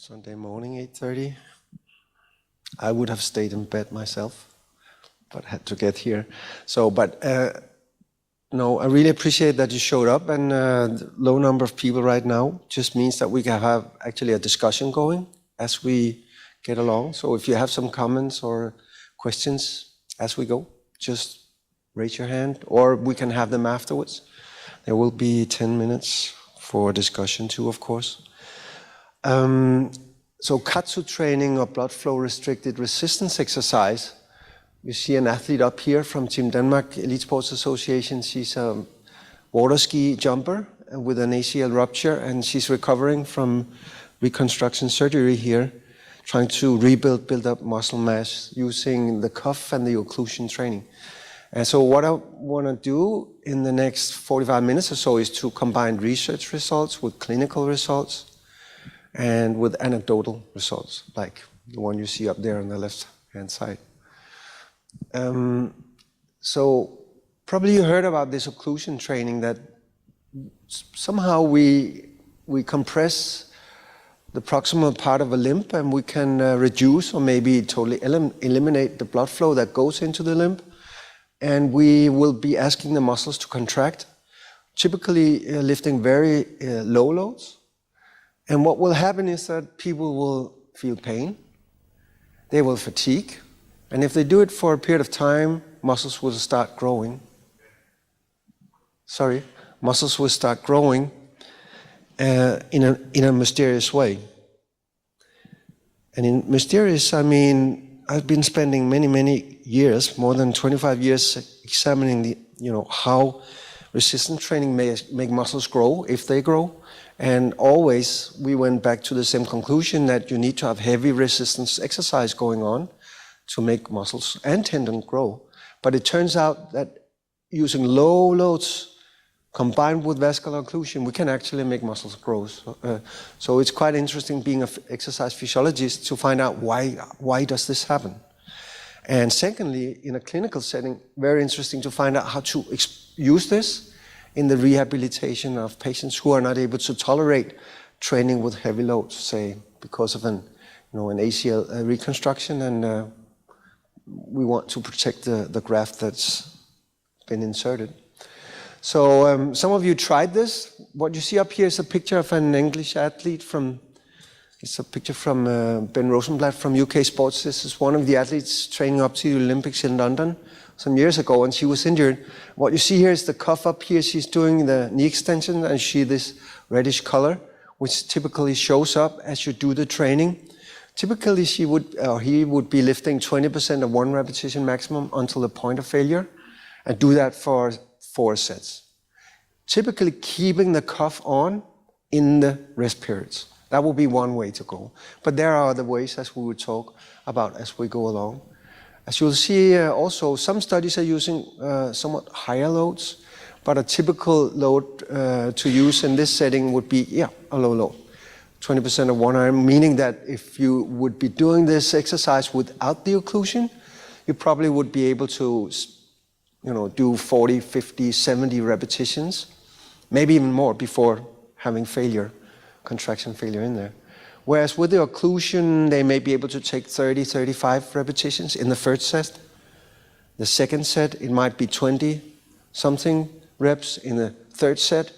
Sunday morning, 8:30. I would have stayed in bed myself, but had to get here. No, I really appreciate that you showed up, and the low number of people right now just means that we can have actually a discussion going as we get along. So if you have some comments or questions as we go, just raise your hand, or we can have them afterwards. There will be 10 minutes for discussion too, of course. So Katsu training or blood flow restricted resistance exercise. You see an athlete up here from Team Denmark Elite Sports Association. She's a water ski jumper with an ACL rupture, and she's recovering from reconstruction surgery here, trying to build up muscle mass using the cuff and the occlusion training. And so what I want to do in the next 45 minutes or so is to combine research results with clinical results and with anecdotal results, like the one you see up there on the left-hand side. So probably you heard about this occlusion training, that somehow we compress the proximal part of a limb, and we can reduce or maybe totally eliminate the blood flow that goes into the limb. And we will be asking the muscles to contract, typically lifting very low loads. And what will happen is that people will feel pain, they will fatigue, and if they do it for a period of time, muscles will start growing. Muscles will start growing in a mysterious way. And in mysterious, I mean, I've been spending many years, more than 25 years, examining how resistance training may make muscles grow, if they grow. And always we went back to the same conclusion, that you need to have heavy resistance exercise going on to make muscles and tendon grow. But it turns out that using low loads combined with vascular occlusion, we can actually make muscles grow. So it's quite interesting, being an exercise physiologist, to find out why does this happen. And secondly, in a clinical setting, very interesting to find out how to use this in the rehabilitation of patients who are not able to tolerate training with heavy loads, say because of an ACL reconstruction, and we want to protect the graft that's been inserted. So some of you tried this. What you see up here is a picture of an English athlete it's a picture from Ben Rosenblatt from UK Sports. This is one of the athletes training up to the Olympics in London some years ago, and she was injured. What you see here is the cuff up here. She's doing the knee extension, and she this reddish color, which typically shows up as you do the training. Typically, he would be lifting 20% of one repetition maximum until the point of failure, and do that for 4 sets. Typically keeping the cuff on in the rest periods. That will be one way to go. But there are other ways, as we will talk about as we go along. As you'll see also, some studies are using somewhat higher loads, but a typical load to use in this setting would be, a low load. 20% of one arm, meaning that if you would be doing this exercise without the occlusion, you probably would be able to do 40, 50, 70 repetitions, maybe even more before having contraction failure in there. Whereas with the occlusion, they may be able to take 30, 35 repetitions in the first set. The second set, it might be 20-something reps. In the third set,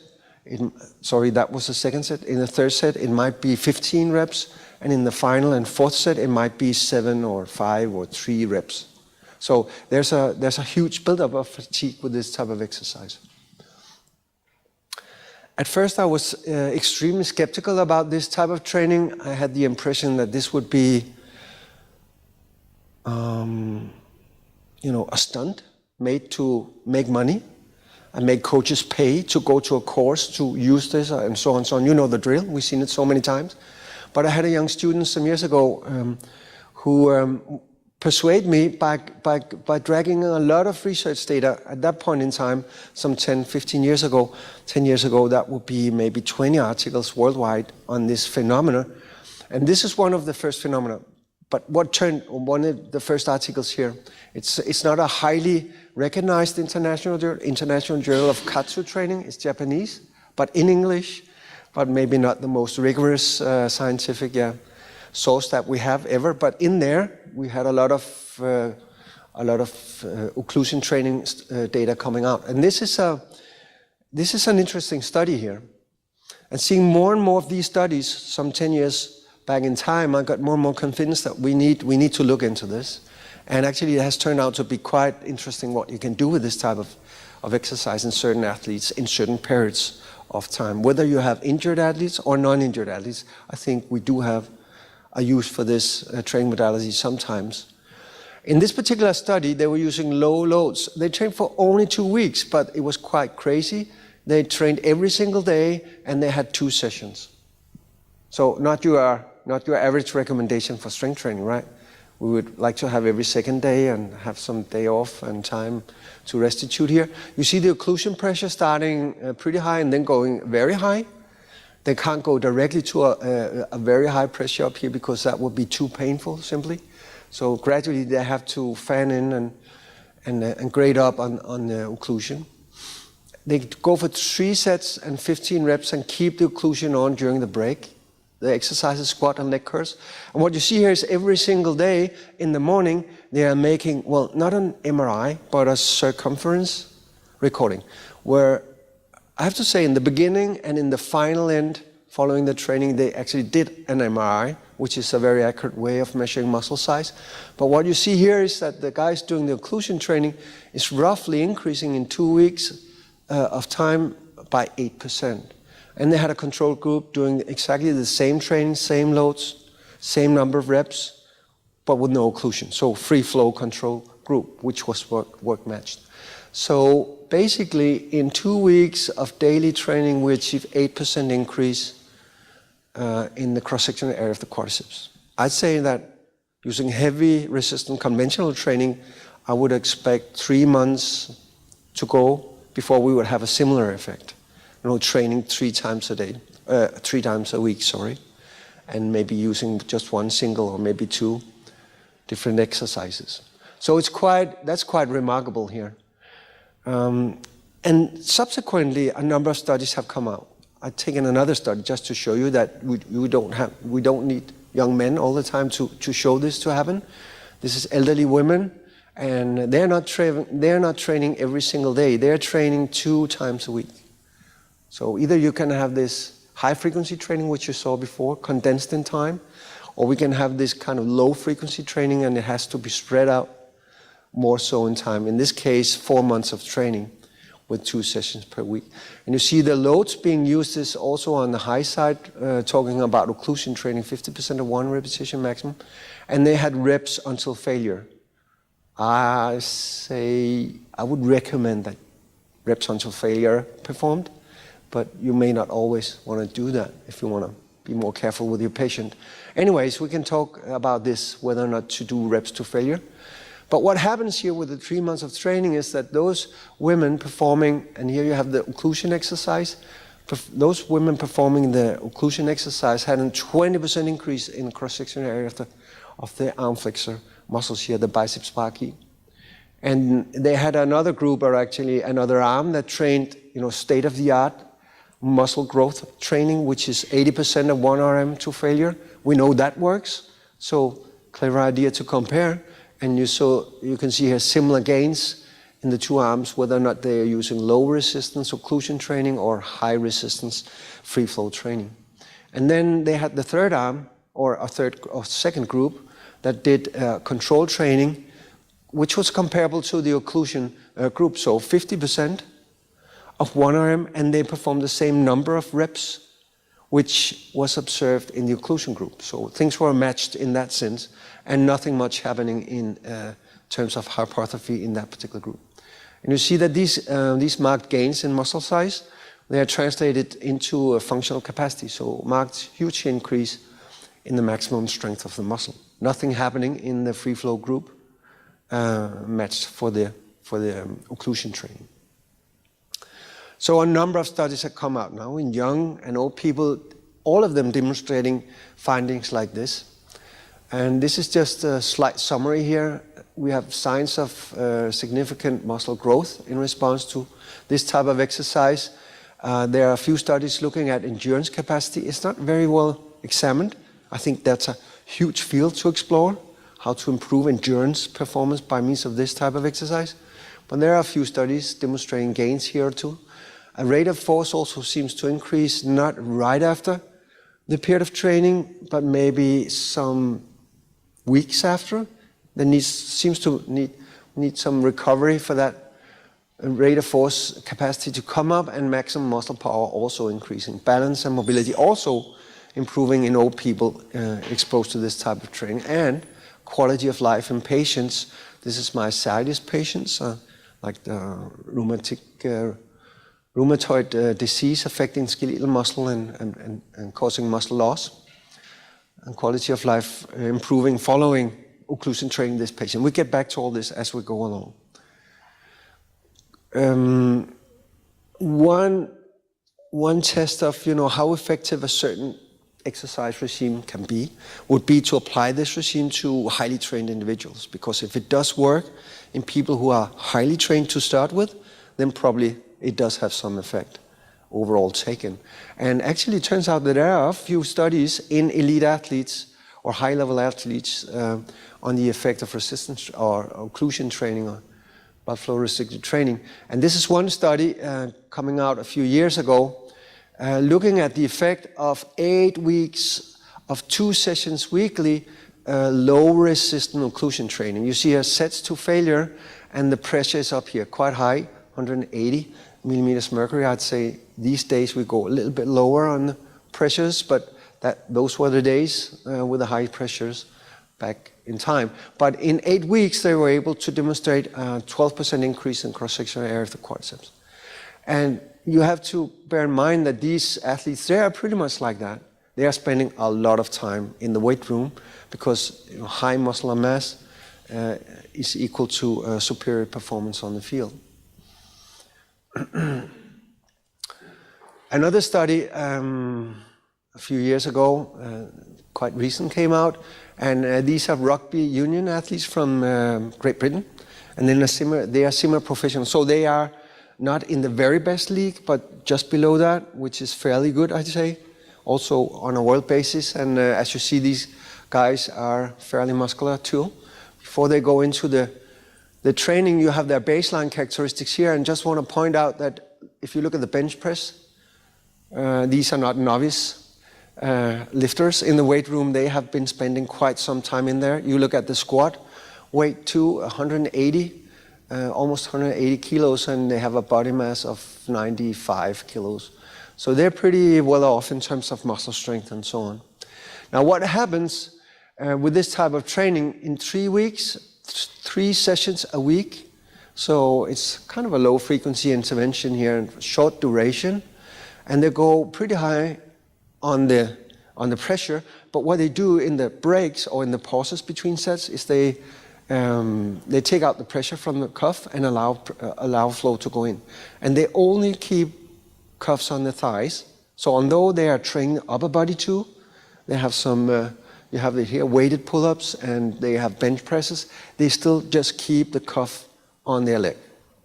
that was the second set. In the third set, it might be 15 reps. And in the final and fourth set, it might be 7 or 5 or 3 reps. So there's a huge buildup of fatigue with this type of exercise. At first, I was extremely skeptical about this type of training. I had the impression that this would be, a stunt made to make money and make coaches pay to go to a course to use this and so on and so on. You know the drill. We've seen it so many times. But I had a young student some years ago who persuade me by dragging a lot of research data. At that point in time, some 10 years ago, that would be maybe 20 articles worldwide on this phenomena. And this is one of the first phenomena. But one of the first articles here, it's not a highly recognized international journal of Katsu training. It's Japanese, but in English, but maybe not the most rigorous scientific, source that we have ever. But in there, we had a lot of occlusion training data coming out. And this is an interesting study here. And seeing more and more of these studies, some 10 years back in time, I got more and more convinced that we need to look into this. And actually, it has turned out to be quite interesting what you can do with this type of exercise in certain athletes in certain periods of time. Whether you have injured athletes or non-injured athletes, I think we do have a use for this training modality sometimes. In this particular study, they were using low loads. They trained for only 2 weeks, but it was quite crazy. They trained every single day, and they had 2 sessions. So not your average recommendation for strength training, right? We would like to have every second day and have some day off and time to restitute here. You see the occlusion pressure starting pretty high and then going very high. They can't go directly to a very high pressure up here because that would be too painful, simply. So gradually they have to fan in and grade up on the occlusion. They go for 3 sets and 15 reps and keep the occlusion on during the break. The exercises, squat and leg curls. And what you see here is every single day in the morning, they are making, well, not an MRI, but a circumference recording, where I have to say in the beginning and in the final end, following the training, they actually did an MRI, which is a very accurate way of measuring muscle size. But what you see here is that the guys doing the occlusion training is roughly increasing in 2 weeks of time by 8%. And they had a control group doing exactly the same training, same loads, same number of reps, but with no occlusion. So free flow control group, which was work matched. So basically, in 2 weeks of daily training, we achieved 8% increase in the cross-sectional area of the quadriceps. I'd say that using heavy resistant conventional training, I would expect 3 months to go before we would have a similar effect. Training 3 times a day, 3 times a week, sorry, and maybe using just 1 single or maybe 2 different exercises. So that's quite remarkable here. And subsequently, a number of studies have come out. I've taken another study just to show you that we don't need young men all the time to show this to happen. This is elderly women, and they're not training every single day. They're training 2 times a week. So either you can have this high-frequency training, which you saw before, condensed in time, or we can have this kind of low-frequency training, and it has to be spread out more so in time. In this case, 4 months of training with 2 sessions per week. And you see the loads being used is also on the high side, talking about occlusion training, 50% of 1 repetition maximum, and they had reps until failure. I would recommend that reps until failure performed. But you may not always want to do that if you want to be more careful with your patient. Anyways, we can talk about this, whether or not to do reps to failure. But what happens here with the 3 months of training is that those women performing, and here you have the occlusion exercise, those women performing the occlusion exercise had a 20% increase in the cross-sectional area of the arm flexor muscles here, the biceps brachii. And they had another group, or actually another arm, that trained, state-of-the-art muscle growth training, which is 80% of 1 RM to failure. We know that works, so clever idea to compare. And you can see here similar gains in the 2 arms, whether or not they are using low resistance occlusion training or high resistance free flow training. And then they had the third arm, or second group, that did control training, which was comparable to the occlusion group, so 50% of 1 RM, and they performed the same number of reps, which was observed in the occlusion group. So things were matched in that sense, and nothing much happening in terms of hypertrophy in that particular group. And you see that these marked gains in muscle size, they are translated into a functional capacity, so marked huge increase in the maximum strength of the muscle. Nothing happening in the free flow group matched for the occlusion training. So a number of studies have come out now in young and old people, all of them demonstrating findings like this. And this is just a slight summary here. We have signs of significant muscle growth in response to this type of exercise. There are a few studies looking at endurance capacity. It's not very well examined. I think that's a huge field to explore, how to improve endurance performance by means of this type of exercise. But there are a few studies demonstrating gains here too. A rate of force also seems to increase not right after the period of training, but maybe some weeks after. There seems to need some recovery for that rate of force capacity to come up, and maximum muscle power also increasing. Balance and mobility also improving in old people exposed to this type of training. And quality of life in patients. This is myositis patients, like the rheumatoid disease affecting skeletal muscle and causing muscle loss. And quality of life improving following occlusion training this patient. We get back to all this as we go along. One test of how effective a certain exercise regime can be would be to apply this regime to highly trained individuals, because if it does work in people who are highly trained to start with, then probably it does have some effect overall taken. And actually it turns out that there are a few studies in elite athletes or high-level athletes on the effect of resistance or occlusion training or blood flow restricted training. And this is one study coming out a few years ago, looking at the effect of 8 weeks of 2 sessions weekly, low resistant occlusion training. You see here sets to failure, and the pressure is up here quite high, 180 millimeters mercury. I'd say these days we go a little bit lower on the pressures, but those were the days with the high pressures back in time. But in 8 weeks, they were able to demonstrate a 12% increase in cross-sectional area of the quadriceps. And you have to bear in mind that these athletes, they are pretty much like that. They are spending a lot of time in the weight room because high muscular mass is equal to superior performance on the field. Another study a few years ago, quite recent, came out, and these are rugby union athletes from Great Britain, and then they are similar professionals. So they are not in the very best league, but just below that, which is fairly good, I'd say, also on a world basis. And as you see, these guys are fairly muscular too. Before they go into the training, you have their baseline characteristics here, and just want to point out that if you look at the bench press, these are not novice lifters in the weight room. They have been spending quite some time in there. You look at the squat, weight to 180, almost 180 kilos, and they have a body mass of 95 kilos. So they're pretty well off in terms of muscle strength and so on. Now what happens with this type of training in 3 weeks, 3 sessions a week, so it's kind of a low frequency intervention here and short duration, and they go pretty high on the pressure, but what they do in the breaks or in the pauses between sets is they take out the pressure from the cuff and allow flow to go in. And they only keep cuffs on the thighs. So although they are training upper body too, they have some, you have it here, weighted pull-ups, and they have bench presses, they still just keep the cuff on their leg,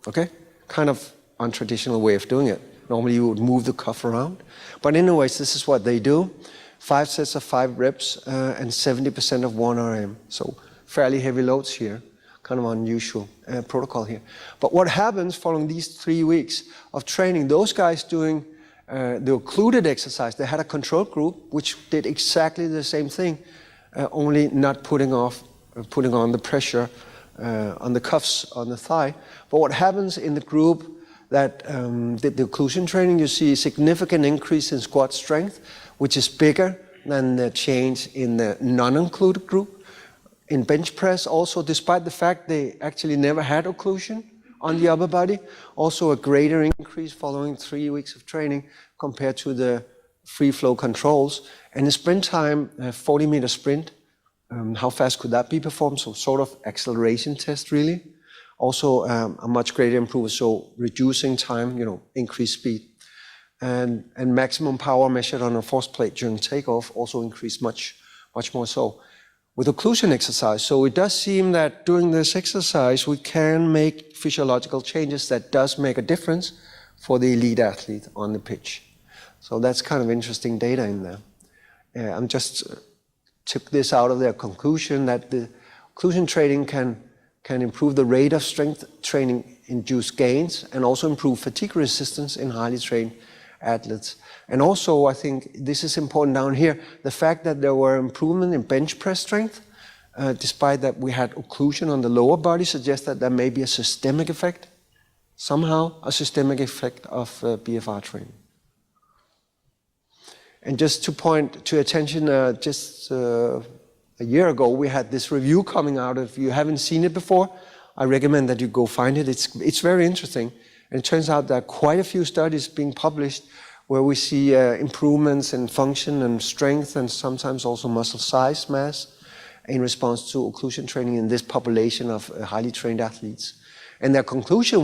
okay? Kind of untraditional way of doing it. Normally you would move the cuff around. But anyways, this is what they do. 5 sets of 5 reps and 70% of 1 RM. So fairly heavy loads here, kind of unusual protocol here. But what happens following these 3 weeks of training, those guys doing the occluded exercise, they had a control group which did exactly the same thing, only not putting on the pressure on the cuffs on the thigh. But what happens in the group that did the occlusion training, you see a significant increase in squat strength, which is bigger than the change in the non-occluded group. In bench press also, despite the fact they actually never had occlusion on the upper body, also a greater increase following 3 weeks of training compared to the free flow controls. And the sprint time, 40-meter sprint, how fast could that be performed? So sort of acceleration test really. Also a much greater improvement, so reducing time, increased speed. And maximum power measured on a force plate during takeoff also increased much more so with occlusion exercise. So it does seem that during this exercise we can make physiological changes that does make a difference for the elite athlete on the pitch. So that's kind of interesting data in there. I'm just took this out of their conclusion that the occlusion training can improve the rate of strength training induced gains and also improve fatigue resistance in highly trained athletes. And also, I think this is important down here, the fact that there were improvement in bench press strength, despite that we had occlusion on the lower body, suggests that there may be a systemic effect, somehow a systemic effect of BFR training. And just to point to attention, just a year ago, we had this review coming out. If you haven't seen it before, I recommend that you go find it. It's very interesting. And it turns out there are quite a few studies being published where we see improvements in function and strength and sometimes also muscle size, mass, in response to occlusion training in this population of highly trained athletes. And their conclusion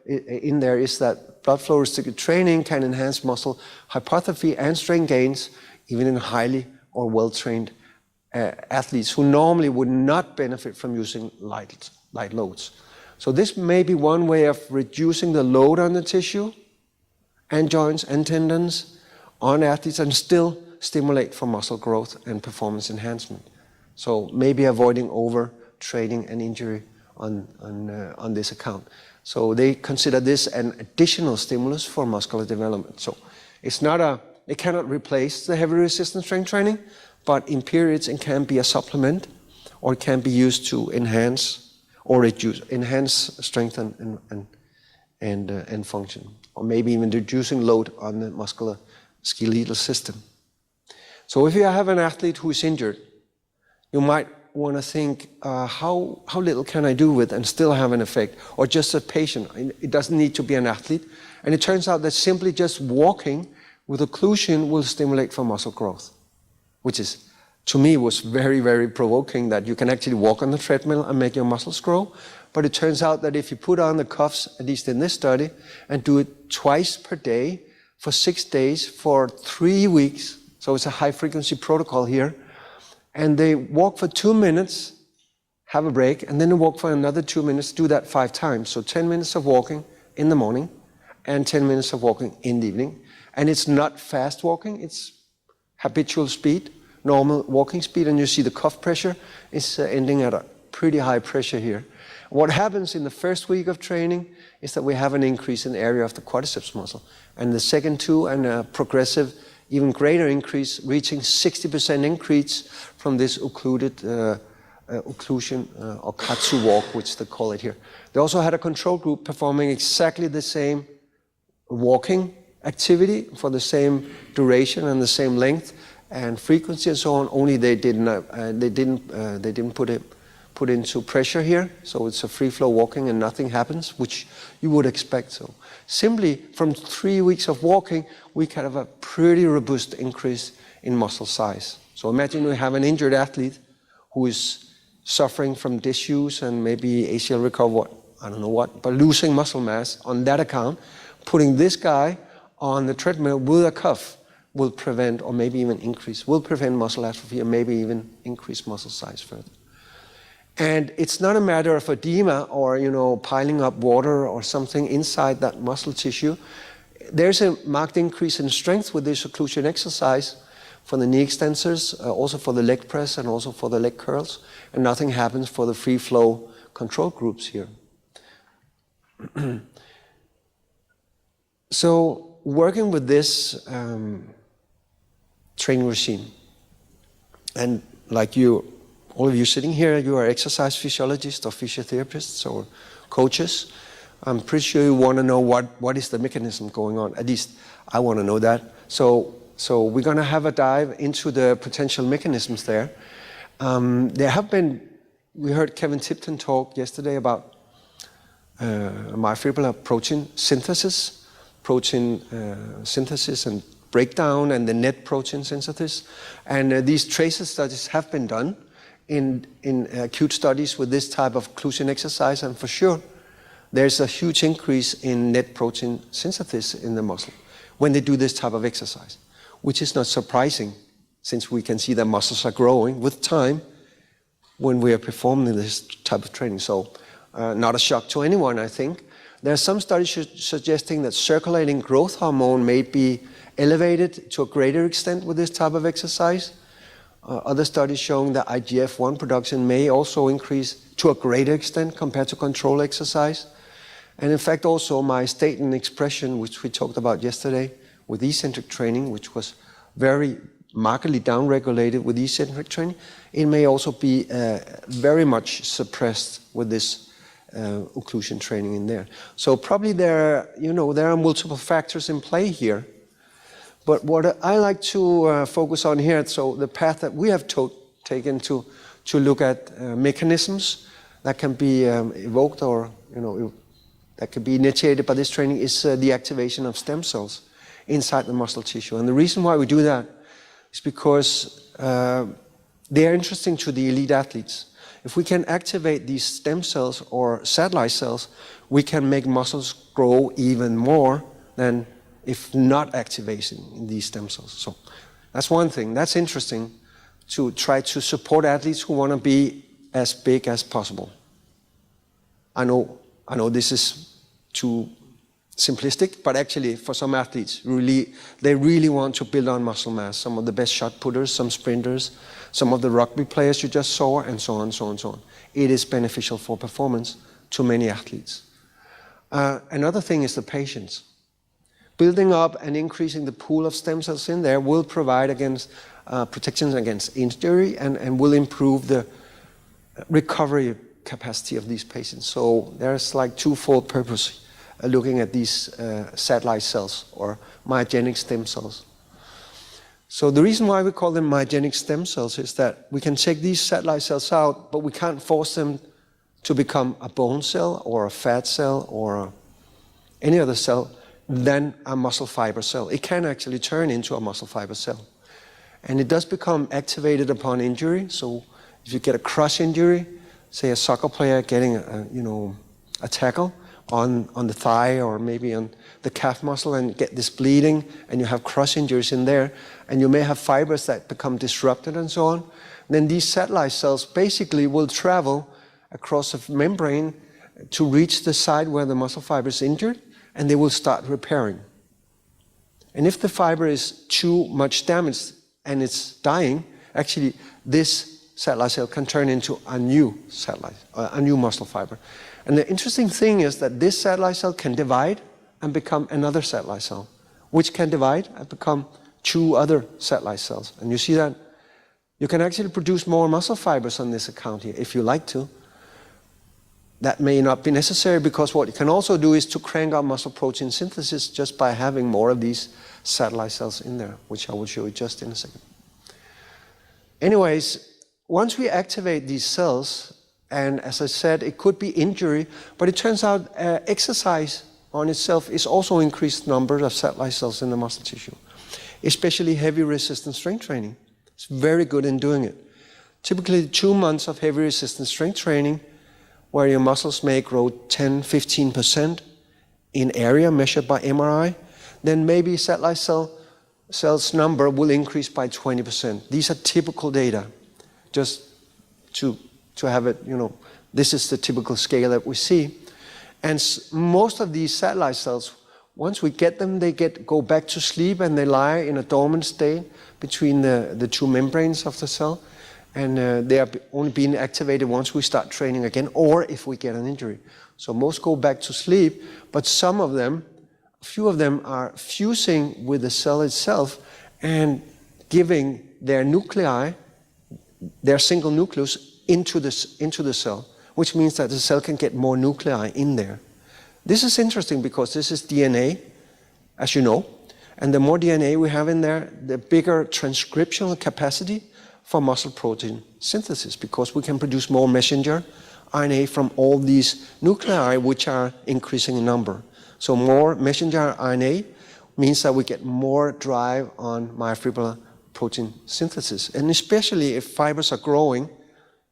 in there is that blood flow restricted training can enhance muscle hypertrophy and strength gains even in highly or well-trained athletes who normally would not benefit from using light loads. So this may be one way of reducing the load on the tissue and joints and tendons on athletes and still stimulate for muscle growth and performance enhancement. So maybe avoiding overtraining and injury on this account. So they consider this an additional stimulus for muscular development. So it's not it cannot replace the heavy resistance strength training, but in periods it can be a supplement or it can be used to enhance or enhance strength and function, or maybe even reducing load on the muscular skeletal system. So if you have an athlete who is injured, you might want to think, how little can I do with and still have an effect? Or just a patient, it doesn't need to be an athlete. And it turns out that simply just walking with occlusion will stimulate for muscle growth, which is, to me, was very, very provoking that you can actually walk on the treadmill and make your muscles grow. But it turns out that if you put on the cuffs, at least in this study, and do it twice per day for 6 days for 3 weeks, so it's a high frequency protocol here, and they walk for 2 minutes, have a break, and then they walk for another 2 minutes, do that 5 times. So 10 minutes of walking in the morning and 10 minutes of walking in the evening. And it's not fast walking, it's habitual speed, normal walking speed, and you see the cuff pressure is ending at a pretty high pressure here. What happens in the first week of training is that we have an increase in the area of the quadriceps muscle. And the second 2, and a progressive, even greater increase, reaching 60% increase from this occlusion or katsu walk, which they call it here. They also had a control group performing exactly the same walking activity for the same duration and the same length and frequency and so on. Only they didn't put into pressure here, so it's a free flow walking and nothing happens, which you would expect. So simply from 3 weeks of walking, we can have a pretty robust increase in muscle size. So imagine we have an injured athlete who is suffering from disuse and maybe ACL recovery, I don't know what, but losing muscle mass on that account. Putting this guy on the treadmill with a cuff will prevent, or maybe even increase, will prevent muscle atrophy, or maybe even increase muscle size further. And it's not a matter of edema or, piling up water or something inside that muscle tissue. There's a marked increase in strength with this occlusion exercise for the knee extensors, also for the leg press and also for the leg curls. And nothing happens for the free flow control groups here. So working with this training regime, and like all of you sitting here, you are exercise physiologists or physiotherapists or coaches. I'm pretty sure you want to know what is the mechanism going on. At least I want to know that. So we're going to have a dive into the potential mechanisms there. We heard Kevin Tipton talk yesterday about myofibrillar protein synthesis and breakdown and the net protein synthesis. And these tracer studies have been done in acute studies with this type of occlusion exercise, and for sure there's a huge increase in net protein synthesis in the muscle when they do this type of exercise, which is not surprising since we can see that muscles are growing with time when we are performing this type of training. So not a shock to anyone, I think. There are some studies suggesting that circulating growth hormone may be elevated to a greater extent with this type of exercise. Other studies showing that IGF-1 production may also increase to a greater extent compared to control exercise. And in fact, also my state and expression, which we talked about yesterday with eccentric training, which was very markedly downregulated with eccentric training, it may also be very much suppressed with this occlusion training in there. So probably there are multiple factors in play here. But what I like to focus on here, so the path that we have taken to look at mechanisms that can be evoked or that can be initiated by this training is the activation of stem cells inside the muscle tissue. And the reason why we do that is because they are interesting to the elite athletes. If we can activate these stem cells or satellite cells, we can make muscles grow even more than if not activating these stem cells. So that's one thing. That's interesting to try to support athletes who want to be as big as possible. I know this is too simplistic, but actually for some athletes, they really want to build on muscle mass. Some of the best shot putters, some sprinters, some of the rugby players you just saw, and so on, so on, so on. It is beneficial for performance to many athletes. Another thing is the patience. Building up and increasing the pool of stem cells in there will provide protections against injury and will improve the recovery capacity of these patients. So there's like twofold purpose looking at these satellite cells or myogenic stem cells. So the reason why we call them myogenic stem cells is that we can take these satellite cells out, but we can't force them to become a bone cell or a fat cell or any other cell than a muscle fiber cell. It can actually turn into a muscle fiber cell. And it does become activated upon injury. So if you get a crush injury, say a soccer player getting a tackle on the thigh or maybe on the calf muscle and get this bleeding and you have crush injuries in there and you may have fibers that become disrupted and so on, then these satellite cells basically will travel across a membrane to reach the site where the muscle fiber is injured, and they will start repairing. And if the fiber is too much damaged and it's dying, actually this satellite cell can turn into a new muscle fiber. And the interesting thing is that this satellite cell can divide and become another satellite cell, which can divide and become two other satellite cells. And you see that you can actually produce more muscle fibers on this account here if you like to. That may not be necessary because what you can also do is to crank up muscle protein synthesis just by having more of these satellite cells in there, which I will show you just in a second. Anyways, once we activate these cells, and as I said, it could be injury, but it turns out exercise on itself is also increased numbers of satellite cells in the muscle tissue, especially heavy resistance strength training. It's very good in doing it. Typically 2 months of heavy resistance strength training where your muscles may grow 10–15% in area measured by MRI, then maybe satellite cells number will increase by 20%. These are typical data, just to have it, this is the typical scale that we see. And most of these satellite cells, once we get them, they go back to sleep and they lie in a dormant state between the two membranes of the cell. And they are only being activated once we start training again or if we get an injury. So most go back to sleep, but some of them, a few of them are fusing with the cell itself and giving their nuclei, their single nucleus, into the cell, which means that the cell can get more nuclei in there. This is interesting because this is DNA, as you know, and the more DNA we have in there, the bigger transcriptional capacity for muscle protein synthesis, because we can produce more messenger RNA from all these nuclei, which are increasing in number. So more messenger RNA means that we get more drive on myofibrillar protein synthesis. And especially if fibers are growing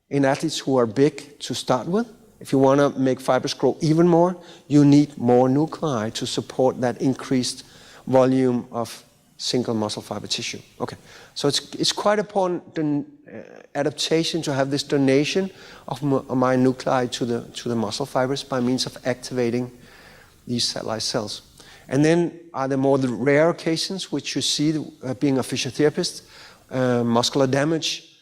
in athletes who are big to start with, if you want to make fibers grow even more, you need more nuclei to support that increased volume of single muscle fiber tissue. Okay, so it's quite important adaptation to have this donation of my nuclei to the muscle fibers by means of activating these satellite cells. And then are there more the rare occasions which you see being a physiotherapist, muscular damage,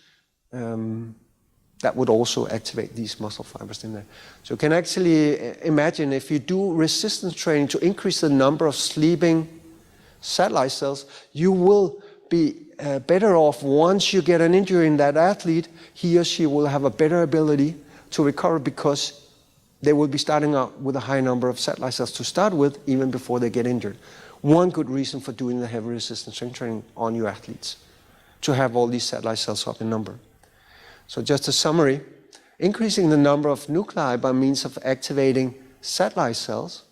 that would also activate these muscle fibers in there. So you can actually imagine if you do resistance training to increase the number of sleeping satellite cells, you will be better off once you get an injury in that athlete. He or she will have a better ability to recover because they will be starting out with a high number of satellite cells to start with, even before they get injured. One good reason for doing the heavy resistance strength training on your athletes, to have all these satellite cells up in number. So just a summary, increasing the number of nuclei by means of activating satellite cells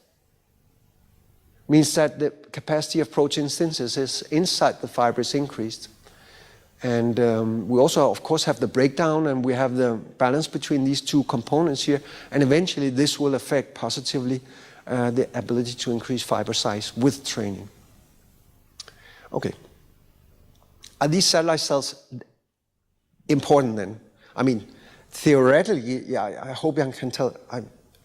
means that the capacity of protein synthesis inside the fiber is increased. And we also, of course, have the breakdown, and we have the balance between these two components here. And eventually, this will affect positively the ability to increase fiber size with training. Okay. Are these satellite cells important then? I mean, theoretically, yeah, I hope you can tell,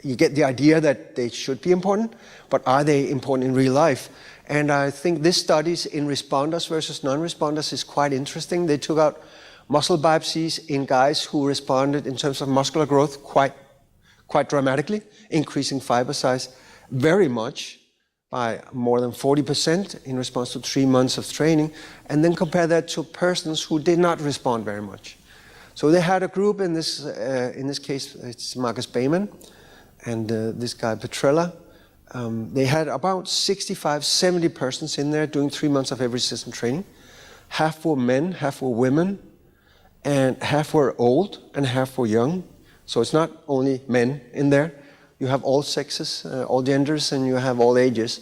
you get the idea that they should be important, but are they important in real life? And I think this studies in responders versus non-responders is quite interesting. They took out muscle biopsies in guys who responded in terms of muscular growth quite dramatically, increasing fiber size very much by more than 40% in response to 3 months of training, and then compare that to persons who did not respond very much. So they had a group in this case, it's Marcus Bayman and this guy Petrella. They had about 65, 70 persons in there doing 3 months of heavy resistance training. Half were men, half were women, and half were old and half were young. So it's not only men in there. You have all sexes, all genders, and you have all ages.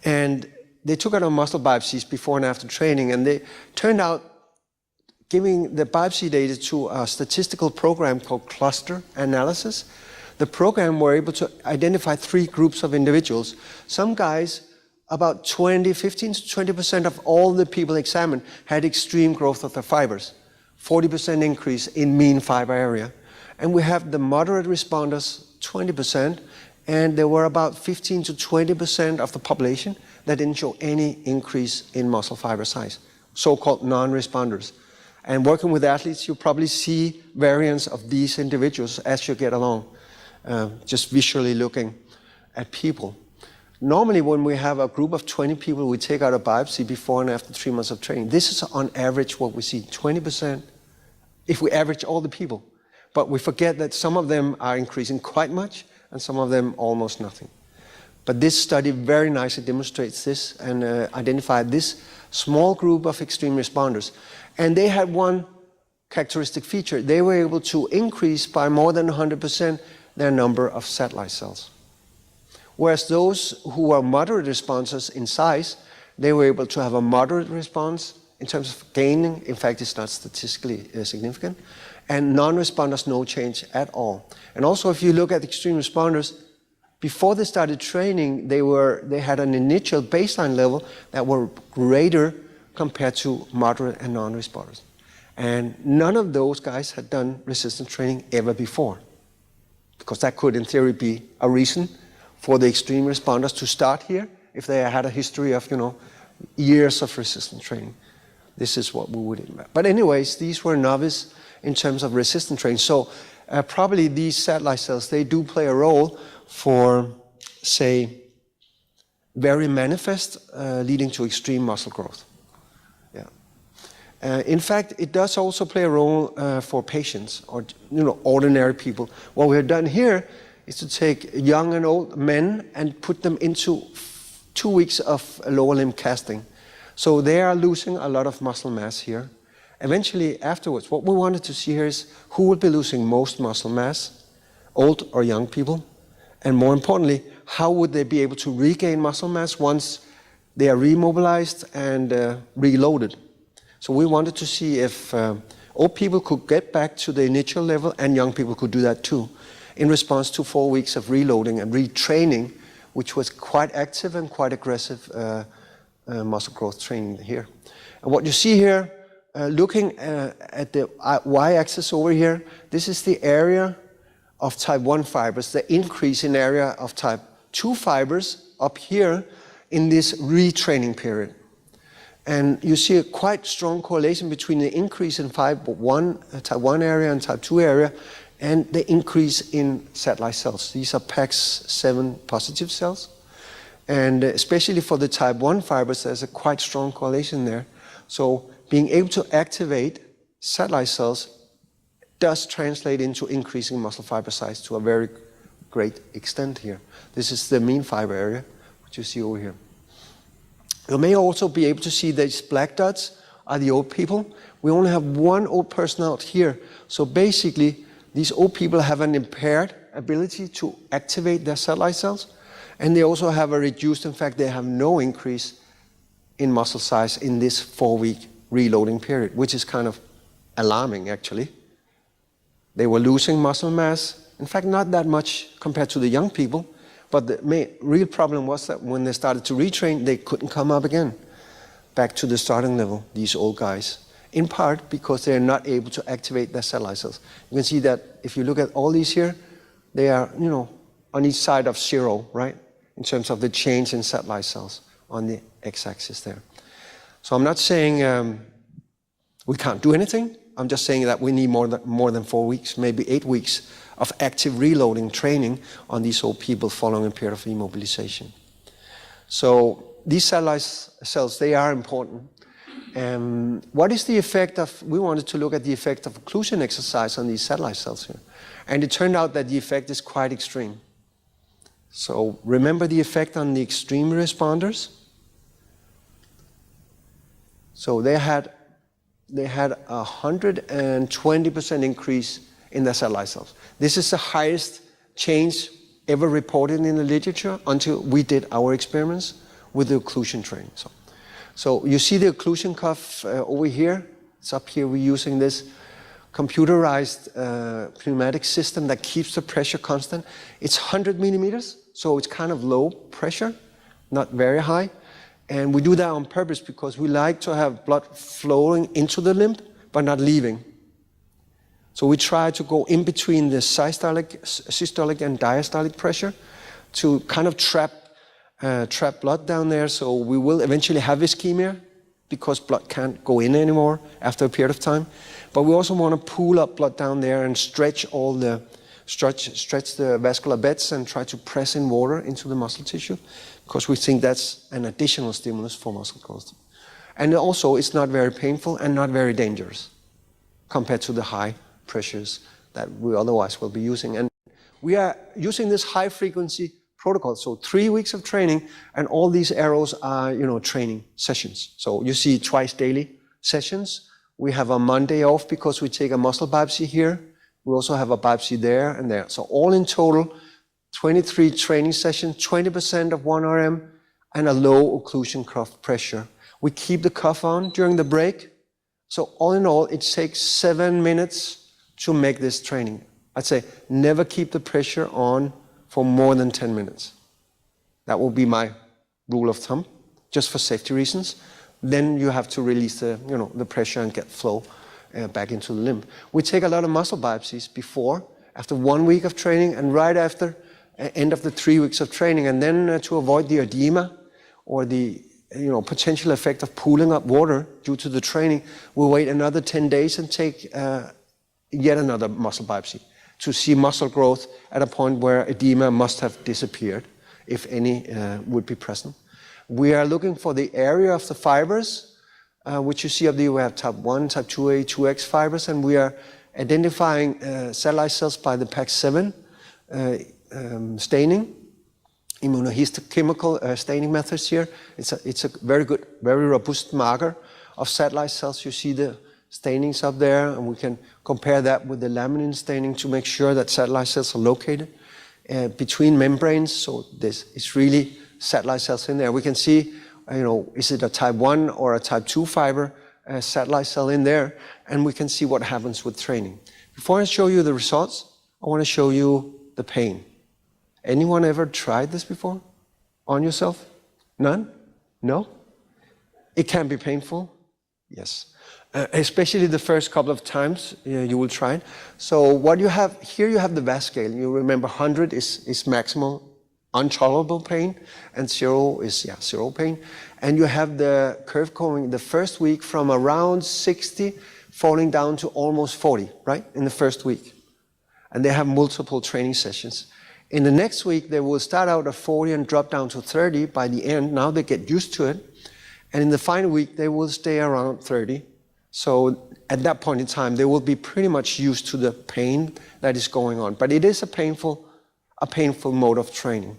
And they took out our muscle biopsies before and after training, and they turned out giving the biopsy data to a statistical program called cluster analysis. The program were able to identify 3 groups of individuals. Some guys, about 15 to 20% of all the people examined had extreme growth of their fibers, 40% increase in mean fiber area. And we have the moderate responders, 20%, and there were about 15 to 20% of the population that didn't show any increase in muscle fiber size, so-called non-responders. And working with athletes, you probably see variants of these individuals as you get along. Just visually looking at people. Normally when we have a group of 20 people, we take out a biopsy before and after 3 months of training. This is on average what we see, 20% if we average all the people. But we forget that some of them are increasing quite much and some of them almost nothing. But this study very nicely demonstrates this and identified this small group of extreme responders. And they had one characteristic feature. They were able to increase by more than 100% their number of satellite cells. Whereas those who are moderate responders in size, they were able to have a moderate response in terms of gaining. In fact, it's not statistically significant. And non-responders, no change at all. And also, if you look at extreme responders, before they started training, they had an initial baseline level that were greater compared to moderate and non-responders. And none of those guys had done resistance training ever before, because that could, in theory, be a reason for the extreme responders to start here if they had a history of, years of resistance training. This is what we would imagine. But anyways, these were novice in terms of resistance training. So probably these satellite cells, they do play a role for, say, very manifest, leading to extreme muscle growth. In fact, it does also play a role for patients or ordinary people. What we have done here is to take young and old men and put them into 2 weeks of lower limb casting. So they are losing a lot of muscle mass here. Eventually, afterwards, what we wanted to see here is who would be losing most muscle mass, old or young people, and more importantly, how would they be able to regain muscle mass once they are remobilized and reloaded. So we wanted to see if old people could get back to the initial level and young people could do that too, in response to 4 weeks of reloading and retraining, which was quite active and quite aggressive muscle growth training here. And what you see here, looking at the y-axis over here, this is the area of type 1 fibers, the increase in area of type 2 fibers up here in this retraining period. And you see a quite strong correlation between the increase in type 1 area and type 2 area, and the increase in satellite cells. These are PAX7 positive cells. And especially for the type 1 fibers, there's a quite strong correlation there. So being able to activate satellite cells does translate into increasing muscle fiber size to a very great extent here. This is the mean fiber area, which you see over here. You may also be able to see these black dots are the old people. We only have one old person out here. So basically, these old people have an impaired ability to activate their satellite cells. And they also have a reduced, in fact, they have no increase in muscle size in this 4-week reloading period, which is kind of alarming, actually. They were losing muscle mass, in fact, not that much compared to the young people, but the real problem was that when they started to retrain, they couldn't come up again, back to the starting level, these old guys, in part because they're not able to activate their satellite cells. You can see that if you look at all these here, they are, on each side of 0, right? In terms of the change in satellite cells on the x-axis there. So I'm not saying we can't do anything. I'm just saying that we need more than 4 weeks, maybe 8 weeks of active reloading training on these old people following a period of immobilization. So these satellite cells, they are important. What is the effect of, we wanted to look at the effect of occlusion exercise on these satellite cells here. And it turned out that the effect is quite extreme. So remember the effect on the extreme responders? So they had a 120% increase in their satellite cells. This is the highest change ever reported in the literature until we did our experiments with the occlusion training. So you see the occlusion cuff over here. It's up here. We're using this computerized pneumatic system that keeps the pressure constant. It's 100 millimeters, so it's kind of low pressure, not very high. And we do that on purpose because we like to have blood flowing into the limb, but not leaving. So we try to go in between the systolic and diastolic pressure to kind of trap blood down there. So we will eventually have ischemia because blood can't go in anymore after a period of time. But we also want to pool up blood down there and stretch the vascular beds and try to press in water into the muscle tissue, because we think that's an additional stimulus for muscle growth. And also, it's not very painful and not very dangerous compared to the high pressures that we otherwise will be using. And we are using this high frequency protocol. So 3 weeks of training, and all these arrows are, training sessions. So you see twice daily sessions. We have a Monday off because we take a muscle biopsy here. We also have a biopsy there and there. So all in total, 23 training sessions, 20% of 1 RM, and a low occlusion cuff pressure. We keep the cuff on during the break. So all in all, it takes 7 minutes to make this training. I'd say never keep the pressure on for more than 10 minutes. That will be my rule of thumb, just for safety reasons. Then you have to release the pressure and get flow back into the limb. We take a lot of muscle biopsies before, after 1 week of training, and right after end of the 3 weeks of training. And then to avoid the edema or the potential effect of pooling up water due to the training, we'll wait another 10 days and take yet another muscle biopsy to see muscle growth at a point where edema must have disappeared, if any would be present. We are looking for the area of the fibers, which you see up there. We have type 1, type 2A, 2X fibers, and we are identifying satellite cells by the PAX7 staining, immunohistochemical staining methods here. It's a very good, very robust marker of satellite cells. You see the stainings up there, and we can compare that with the laminin staining to make sure that satellite cells are located between membranes. So this is really satellite cells in there. We can see, is it a type 1 or a type 2 fiber satellite cell in there, and we can see what happens with training. Before I show you the results, I want to show you the pain. Anyone ever tried this before on yourself? None? No? It can be painful? Yes. Especially the first couple of times you will try it. So what you have, here you have the VAS scale. You remember 100 is maximal intolerable pain, and 0 is, yeah, 0 pain. And you have the curve going the first week from around 60 falling down to almost 40, right, in the first week. And they have multiple training sessions. In the next week, they will start out at 40 and drop down to 30 by the end. Now they get used to it. And in the final week, they will stay around 30. So at that point in time, they will be pretty much used to the pain that is going on. But it is a painful mode of training.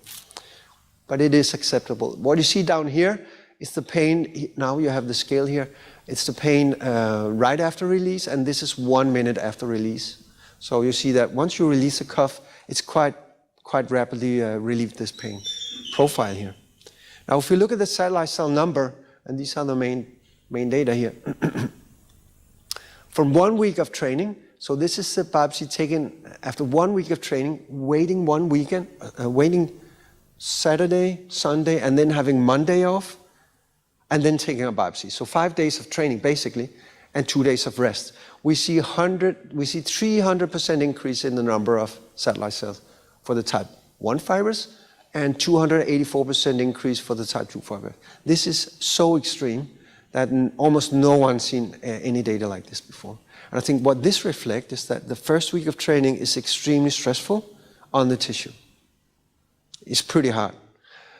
But it is acceptable. What you see down here is the pain. Now you have the scale here. It's the pain right after release, and this is 1 minute after release. So you see that once you release the cuff, it's quite rapidly relieve this pain profile here. Now, if we look at the satellite cell number, and these are the main data here, from 1 week of training, so this is the biopsy taken after 1 week of training, waiting 1 weekend, waiting Saturday, Sunday, and then having Monday off, and then taking a biopsy. So 5 days of training, basically, and 2 days of rest. We see 300% increase in the number of satellite cells for the type 1 fibers, and 284% increase for the type 2 fibers. This is so extreme that almost no one's seen any data like this before. And I think what this reflects is that the first week of training is extremely stressful on the tissue. It's pretty hard.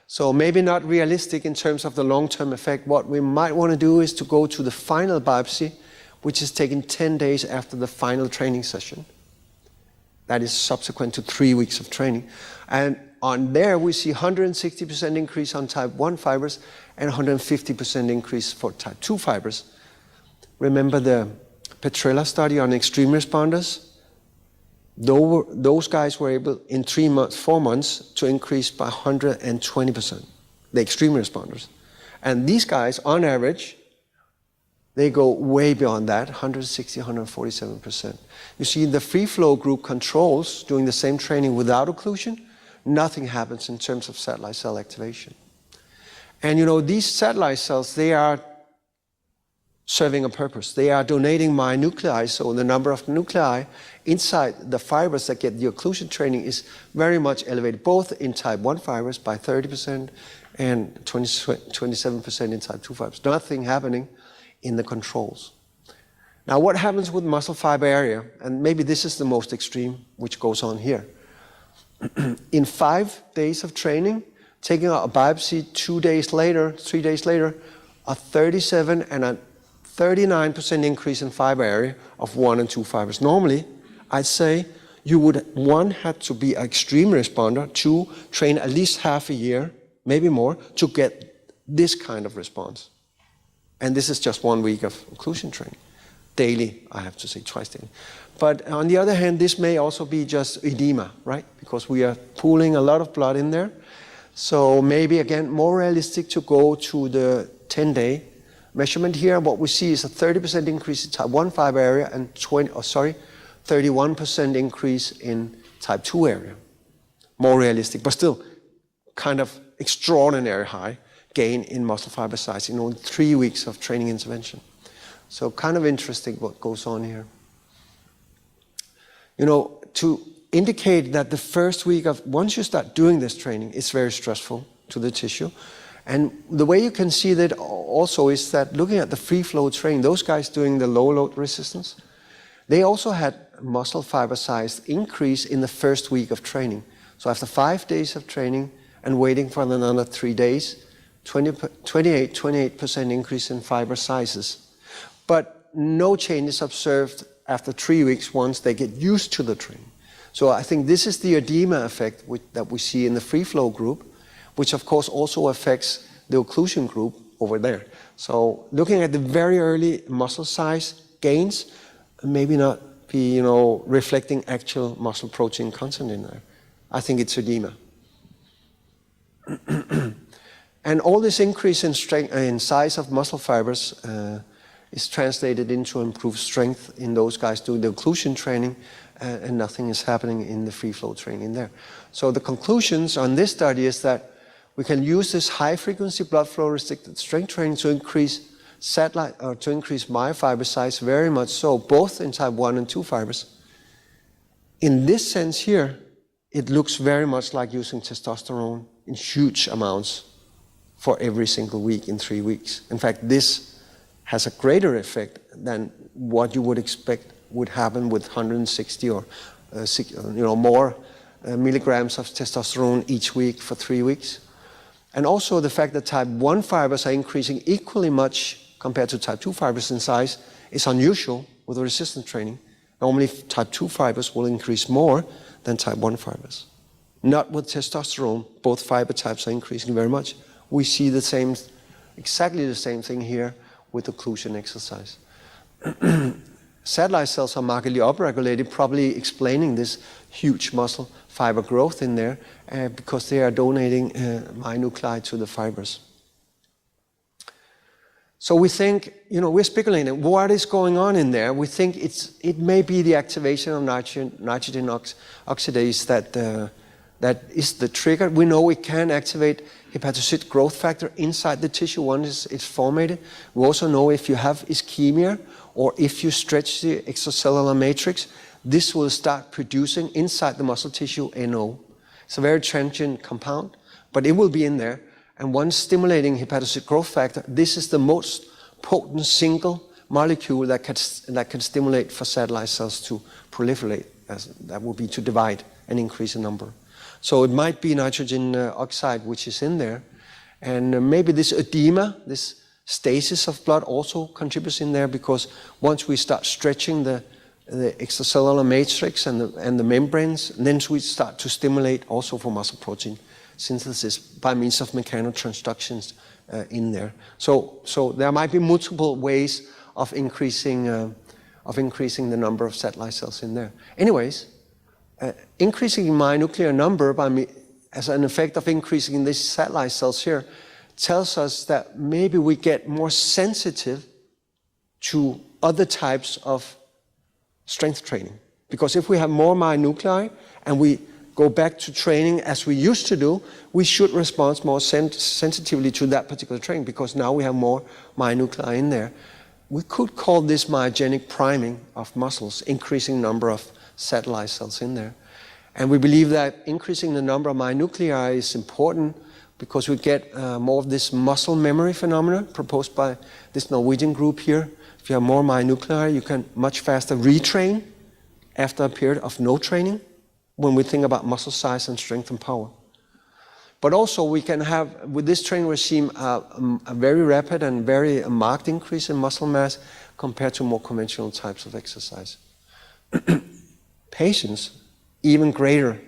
So maybe not realistic in terms of the long-term effect. What we might want to do is to go to the final biopsy, which is taken 10 days after the final training session. That is subsequent to 3 weeks of training. And on there, we see 160% increase on type 1 fibers and 150% increase for type 2 fibers. Remember the Petrella study on extreme responders? Those guys were able, in 4 months, to increase by 120%, the extreme responders. And these guys, on average, they go way beyond that, 160, 147%. You see, the free flow group controls doing the same training without occlusion, nothing happens in terms of satellite cell activation. And you know, these satellite cells, they are serving a purpose. They are donating myonuclei, so the number of nuclei inside the fibers that get the occlusion training is very much elevated, both in type 1 fibers by 30% and 27% in type 2 fibers. Nothing happening in the controls. Now, what happens with muscle fiber area? And maybe this is the most extreme, which goes on here. In 5 days of training, taking a biopsy 2 days later, 3 days later, a 37 and a 39% increase in fiber area of 1 and 2 fibers. Normally, I'd say you would, 1, have to be an extreme responder, 2, train at least half a year, maybe more, to get this kind of response. And this is just 1 week of occlusion training. Daily, I have to say, twice daily. But on the other hand, this may also be just edema, right? Because we are pooling a lot of blood in there. So maybe, again, more realistic to go to the 10-day measurement here. What we see is a 30% increase in type 1 fiber area and 31% increase in type 2 area. More realistic, but still kind of extraordinary high gain in muscle fiber size in only 3 weeks of training intervention. So kind of interesting what goes on here. You know, to indicate that the first week of, once you start doing this training, it's very stressful to the tissue. And the way you can see that also is that looking at the free flow training, those guys doing the low load resistance, they also had muscle fiber size increase in the first week of training. So after 5 days of training and waiting for another 3 days, 28% increase in fiber sizes. But no changes observed after 3 weeks once they get used to the training. So I think this is the edema effect that we see in the free flow group, which of course also affects the occlusion group over there. So looking at the very early muscle size gains, maybe not be, you know, reflecting actual muscle protein content in there. I think it's edema. And all this increase in strength, in size of muscle fibers is translated into improved strength in those guys doing the occlusion training, and nothing is happening in the free flow training there. So the conclusions on this study is that we can use this high frequency blood flow restricted strength training to increase myofiber size very much so, both in type 1 and 2 fibers. In this sense here, it looks very much like using testosterone in huge amounts for every single week in 3 weeks. In fact, this has a greater effect than what you would expect would happen with 160 or more milligrams of testosterone each week for 3 weeks. And also the fact that type 1 fibers are increasing equally much compared to type 2 fibers in size is unusual with resistance training. Normally type 2 fibers will increase more than type 1 fibers. Not with testosterone, both fiber types are increasing very much. We see the same, exactly the same thing here with occlusion exercise. Satellite cells are markedly upregulated, probably explaining this huge muscle fiber growth in there because they are donating myonuclei to the fibers. So we think, we're speculating what is going on in there. We think it may be the activation of nitrogen oxidase that is the trigger. We know we can activate hepatocyte growth factor inside the tissue once it's formatted. We also know if you have ischemia or if you stretch the extracellular matrix, this will start producing inside the muscle tissue NO. It's a very transient compound, but it will be in there. And once stimulating hepatocyte growth factor, this is the most potent single molecule that can stimulate for satellite cells to proliferate. That will be to divide and increase in number. So it might be nitrogen oxide which is in there. And maybe this edema, this stasis of blood also contributes in there, because once we start stretching the extracellular matrix and the membranes, then we start to stimulate also for muscle protein synthesis by means of mechanotransductions in there. So there might be multiple ways of increasing the number of satellite cells in there. Anyways, increasing myonuclear number as an effect of increasing these satellite cells here tells us that maybe we get more sensitive to other types of strength training. Because if we have more myonuclei and we go back to training as we used to do, we should respond more sensitively to that particular training, because now we have more myonuclei in there. We could call this myogenic priming of muscles, increasing number of satellite cells in there. And we believe that increasing the number of myonuclei is important because we get more of this muscle memory phenomena proposed by this Norwegian group here. If you have more myonuclei, you can much faster retrain after a period of no training when we think about muscle size and strength and power. But also we can have, with this training regime, a very rapid and very marked increase in muscle mass compared to more conventional types of exercise. Patients, even greater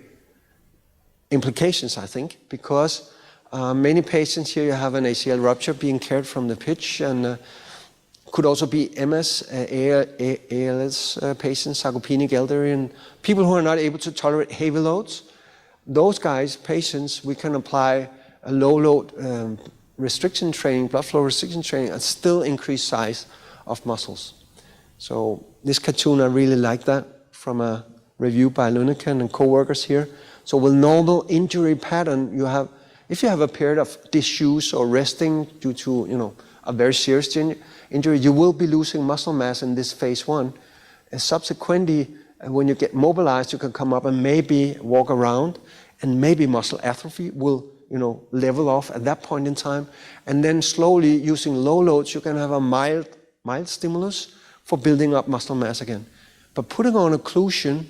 implications, I think, because many patients here, you have an ACL rupture being cared from the pitch, and could also be MS, ALS patients, sarcopenic elderly, and people who are not able to tolerate heavy loads. Those guys, patients, we can apply a low load restriction training, blood flow restriction training, and still increase size of muscles. So this cartoon, I really like that, from a review by Luneken and co-workers here. So with normal injury pattern, if you have a period of disuse or resting due to a very serious injury, you will be losing muscle mass in this phase 1. And subsequently, when you get mobilized, you can come up and maybe walk around, and maybe muscle atrophy will level off at that point in time. And then slowly, using low loads, you can have a mild stimulus for building up muscle mass again. But putting on occlusion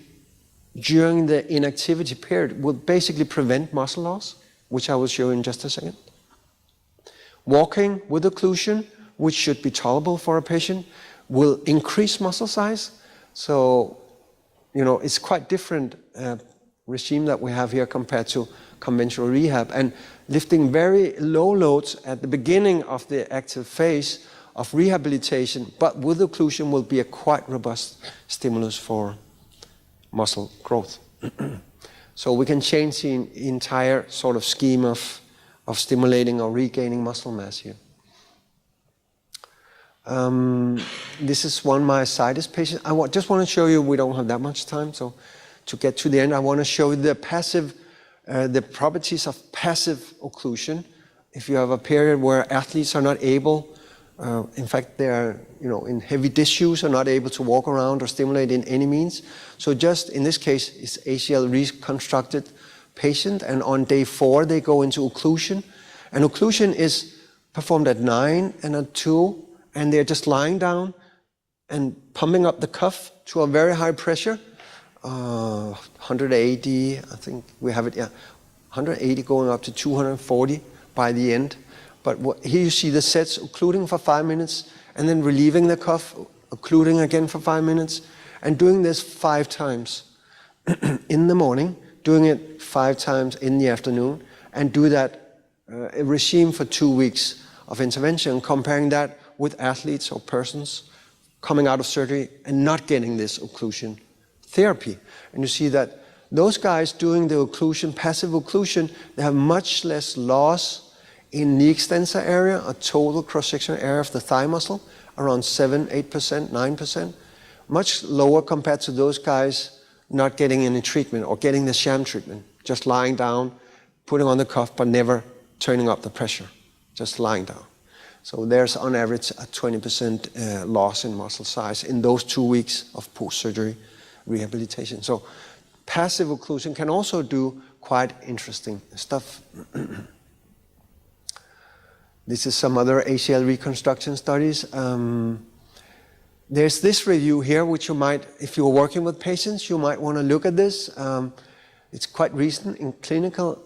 during the inactivity period will basically prevent muscle loss, which I will show in just a second. Walking with occlusion, which should be tolerable for a patient, will increase muscle size. So, it's quite different regime that we have here compared to conventional rehab. And lifting very low loads at the beginning of the active phase of rehabilitation, but with occlusion, will be a quite robust stimulus for muscle growth. So we can change the entire sort of scheme of stimulating or regaining muscle mass here. This is one myositis patient. I just want to show you, we don't have that much time, so to get to the end, I want to show you the properties of passive occlusion. If you have a period where athletes are not able In fact, they are, in heavy disuse, are not able to walk around or stimulate in any means. So just in this case, it's ACL reconstructed patient, and on day 4 they go into occlusion, and occlusion is performed at 9 and at 2, and they're just lying down and pumping up the cuff to a very high pressure, 180, I think we have it, 180 going up to 240 by the end. But here you see the sets occluding for 5 minutes and then relieving the cuff, occluding again for 5 minutes, and doing this 5 times in the morning, doing it 5 times in the afternoon, and do that a regime for 2 weeks of intervention, comparing that with athletes or persons coming out of surgery and not getting this occlusion therapy. And you see that those guys doing the occlusion, passive occlusion, they have much less loss in knee extensor area, a total cross-sectional area of the thigh muscle, around 7, 8%, 9%, much lower compared to those guys not getting any treatment or getting the sham treatment, just lying down, putting on the cuff, but never turning up the pressure, just lying down. So there's on average a 20% loss in muscle size in those 2 weeks of post-surgery rehabilitation. So passive occlusion can also do quite interesting stuff. This is some other ACL reconstruction studies. There's this review here, which you might, if you're working with patients, you might want to look at this. It's quite recent in clinical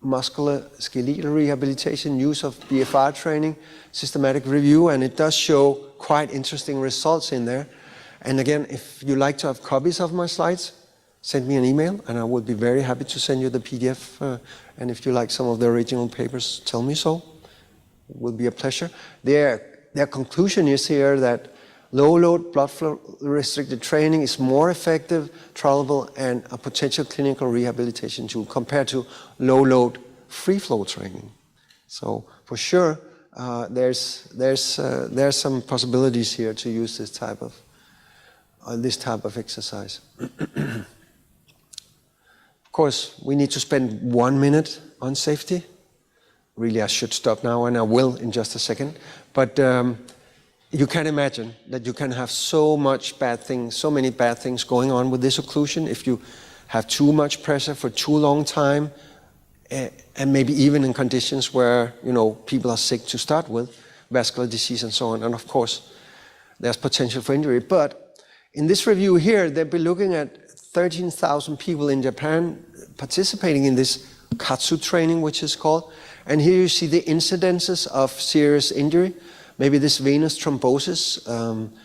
musculoskeletal rehabilitation, use of BFR training, systematic review, and it does show quite interesting results in there. And again, if you like to have copies of my slides, send me an email, and I would be very happy to send you the PDF. And if you like some of the original papers, tell me so. It will be a pleasure. Their conclusion is here that low-load blood flow restricted training is more effective, tolerable, and a potential clinical rehabilitation tool compared to low-load free-flow training. So for sure, there's some possibilities here to use this type of exercise. Of course, we need to spend 1 minute on safety. Really, I should stop now, and I will in just a second. But you can imagine that you can have so many bad things going on with this occlusion if you have too much pressure for too long time, and maybe even in conditions where people are sick to start with, vascular disease and so on. And of course, there's potential for injury. But in this review here, they'll be looking at 13,000 people in Japan participating in this katsu training, which is called. And here you see the incidences of serious injury, maybe this venous thrombosis,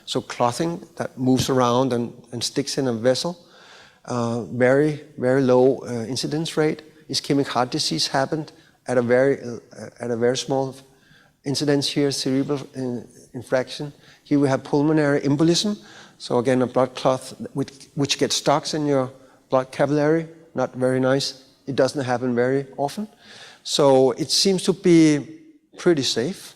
so clotting that moves around and sticks in a vessel. Very, very low incidence rate. Ischemic heart disease happened at a very small incidence here, cerebral infraction. Here we have pulmonary embolism. So again, a blood clot which gets stuck in your blood capillary, not very nice. It doesn't happen very often. So it seems to be pretty safe,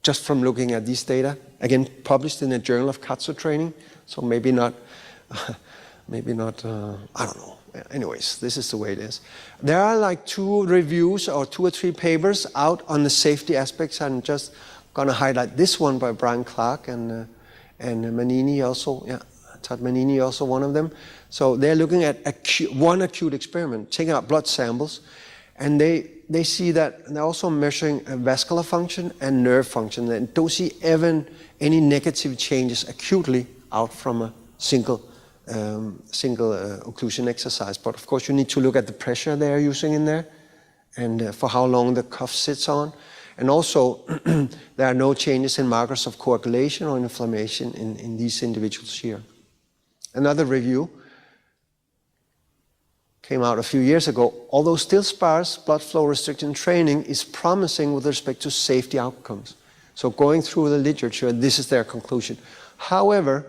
just from looking at these data. Again, published in the Journal of Katsu Training, so maybe not, I don't know. Anyways, this is the way it is. There are like 2 reviews or 2 or 3 papers out on the safety aspects. I'm just going to highlight this one by Brian Clark and Manini also. Yeah, Todd Manini also one of them. So they're looking at one acute experiment, taking out blood samples, and they see that they're also measuring vascular function and nerve function. They don't see even any negative changes acutely out from a single occlusion exercise. But of course, you need to look at the pressure they are using in there and for how long the cuff sits on. And also, there are no changes in markers of coagulation or inflammation in these individuals here. Another review came out a few years ago. Although still sparse, blood flow restriction training is promising with respect to safety outcomes. So going through the literature, this is their conclusion. However,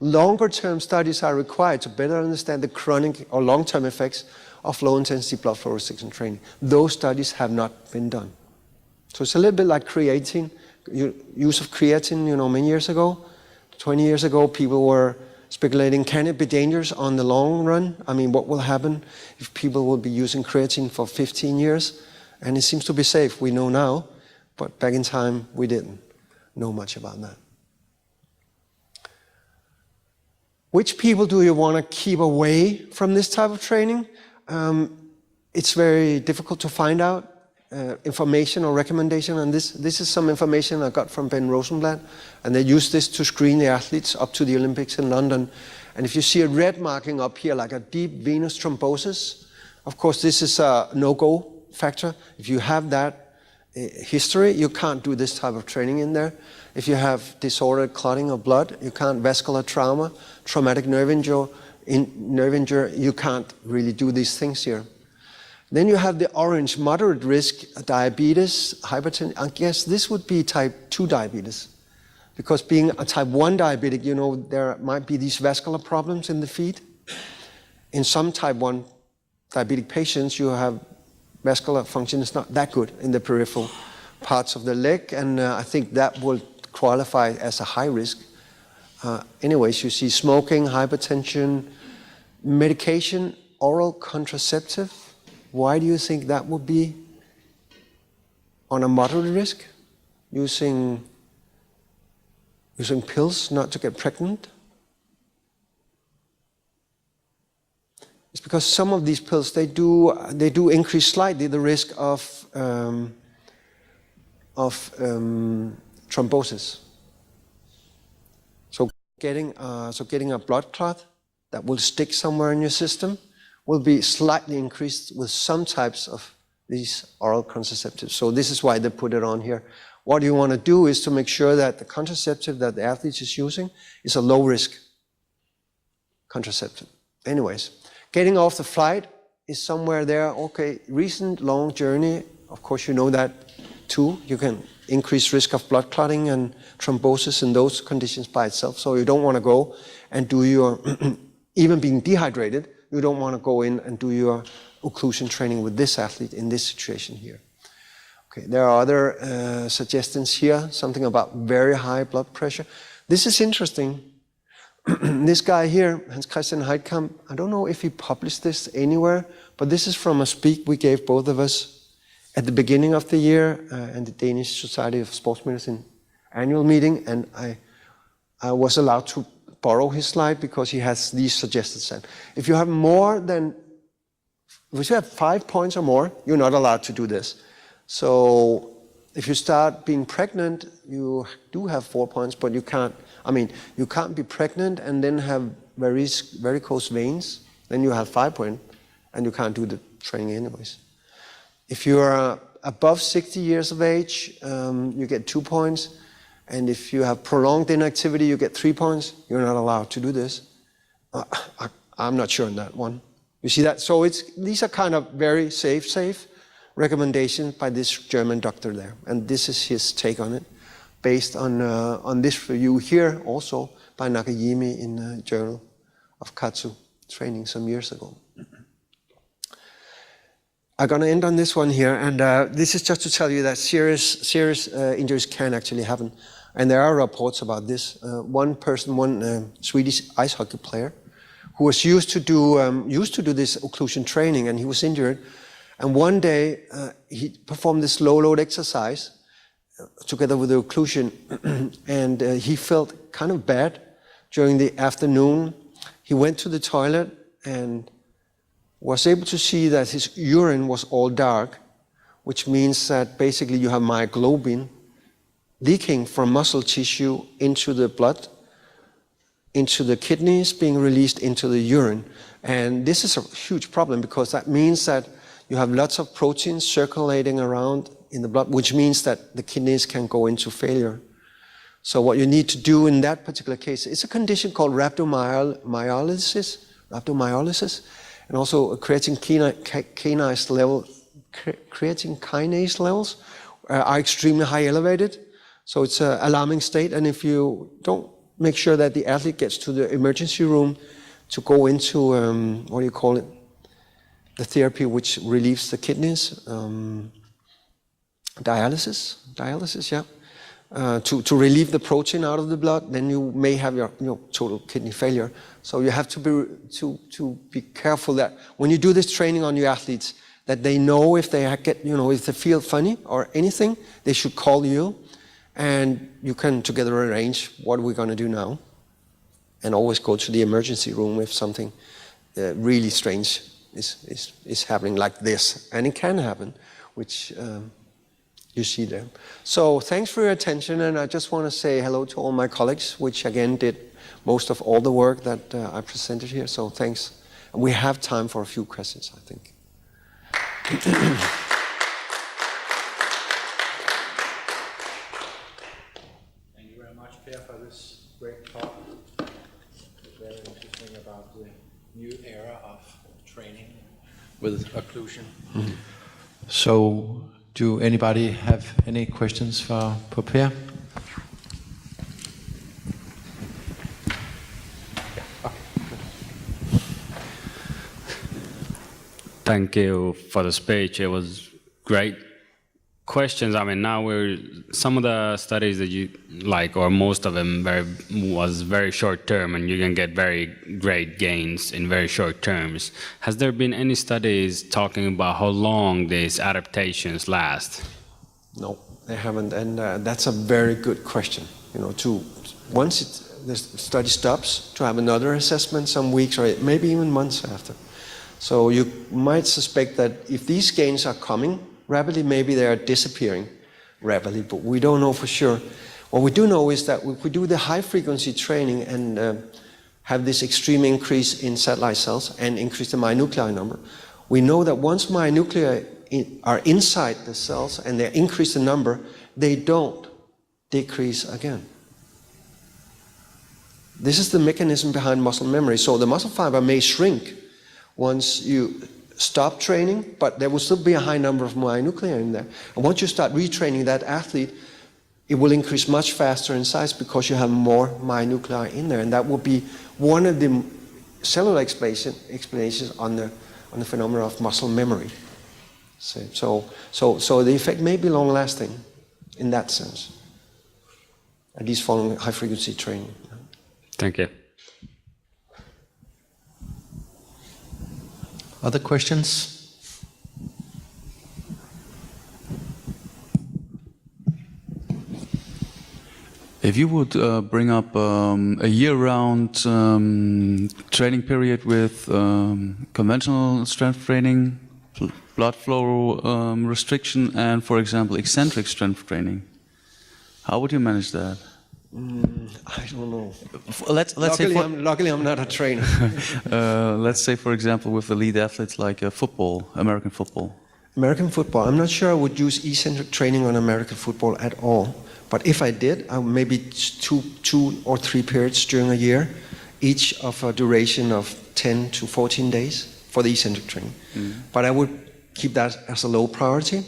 longer-term studies are required to better understand the chronic or long-term effects of low-intensity blood flow restriction training. Those studies have not been done. So it's a little bit like creatine, use of creatine, many years ago. 20 years ago, people were speculating, can it be dangerous on the long run? I mean, what will happen if people will be using creatine for 15 years? And it seems to be safe, we know now, but back in time, we didn't. know much about that. Which people do you want to keep away from this type of training? It's very difficult to find out information or recommendation on this. This is some information I got from Ben Rosenblatt, and they used this to screen the athletes up to the Olympics in London. And if you see a red marking up here, like a deep venous thrombosis, of course this is a no-go factor. If you have that history, you can't do this type of training in there. If you have disordered clotting of blood, you can't. Vascular trauma, traumatic nerve injury, you can't really do these things here. Then you have the orange, moderate risk, diabetes, hypertension. I guess this would be type 2 diabetes. Because being a type 1 diabetic, you know, there might be these vascular problems in the feet. In some type 1 diabetic patients, you have vascular function is not that good in the peripheral parts of the leg, and I think that will qualify as a high risk. Anyways, you see smoking, hypertension, medication, oral contraceptive. Why do you think that would be on a moderate risk? Using pills not to get pregnant? It's because some of these pills, they do increase slightly the risk of thrombosis. So getting a blood clot that will stick somewhere in your system will be slightly increased with some types of these oral contraceptives. So this is why they put it on here. What you want to do is to make sure that the contraceptive that the athlete is using is a low-risk contraceptive. Anyways, getting off the flight is somewhere there. Okay, recent long journey, of course you know that too. You can increase risk of blood clotting and thrombosis in those conditions by itself. So you don't want to go and do your, even being dehydrated, you don't want to go in and do your occlusion training with this athlete in this situation here. Okay, there are other suggestions here, something about very high blood pressure. This is interesting. This guy here, Hans Christian Heidkamp, I don't know if he published this anywhere, but this is from a speak we gave both of us at the beginning of the year and the Danish Society of Sports Medicine annual meeting, and I was allowed to borrow his slide because he has these suggested set. If you have more than, if you have 5 points or more, you're not allowed to do this. So if you start being pregnant, you do have 4 points, but you can't, I mean, you can't be pregnant and then have varicose veins, then you have 5 points, and you can't do the training anyways. If you're above 60 years of age, you get 2 points. And if you have prolonged inactivity, you get 3 points. You're not allowed to do this. I'm not sure on that one. You see that? So these are kind of very safe recommendations by this German doctor there. And this is his take on it, based on this review here also by Nakajimi in the Journal of Katsu Training some years ago. I'm going to end on this one here, and this is just to tell you that serious injuries can actually happen. And there are reports about this. One Swedish ice hockey player, who was used to do this occlusion training, and he was injured. And one day he performed this low load exercise together with the occlusion, and he felt kind of bad during the afternoon. He went to the toilet and was able to see that his urine was all dark, which means that basically you have myoglobin leaking from muscle tissue into the blood, into the kidneys, being released into the urine. And this is a huge problem because that means that you have lots of proteins circulating around in the blood, which means that the kidneys can go into failure. So what you need to do in that particular case, it's a condition called rhabdomyolysis, and also creatine kinase levels are extremely high elevated. So it's an alarming state, and if you don't make sure that the athlete gets to the emergency room to go into, what do you call it, the therapy which relieves the kidneys, dialysis, yeah, to relieve the protein out of the blood, then you may have your total kidney failure. So you have to be careful that when you do this training on your athletes, that they know if they get, if they feel funny or anything, they should call you. and you can together arrange what we're going to do now, and always go to the emergency room if something really strange is happening like this, and it can happen, which you see there. So thanks for your attention, and I just want to say hello to all my colleagues, which again did most of all the work that I presented here. So thanks. And we have time for a few questions, I think. Thank you very much, Per, for this great talk. It's very interesting about the new era of training with occlusion. Mm-hmm. So, do anybody have any questions for Per? Thank you for the speech. It was great questions. I mean, now some of the studies that you like, or most of them, was very short term, and you can get very great gains in very short terms. Has there been any studies talking about how long these adaptations last? No, they haven't, and that's a very good question. You know, once the study stops, to have another assessment some weeks or maybe even months after. So you might suspect that if these gains are coming rapidly, maybe they are disappearing rapidly, but we don't know for sure. What we do know is that if we do the high-frequency training and have this extreme increase in satellite cells and increase the myonuclei number, we know that once myonuclei are inside the cells and they increase the number, they don't decrease again. This is the mechanism behind muscle memory. So the muscle fiber may shrink once you stop training, but there will still be a high number of myonuclei in there. And once you start retraining that athlete, it will increase much faster in size because you have more myonuclei in there. And that will be one of the cellular explanations on the phenomena of muscle memory. So the effect may be long-lasting in that sense, at least following high-frequency training. Thank you. Other questions? If you would bring up a year-round training period with conventional strength training, blood flow restriction, and, for example, eccentric strength training, how would you manage that? I don't know. Luckily, I'm not a trainer. Let's say, for example, with elite athletes like football, American football. American football, I'm not sure I would use eccentric training on American football at all. But if I did, maybe two or three periods during a year, each of a duration of 10 to 14 days for the eccentric training. But I would keep that as a low priority.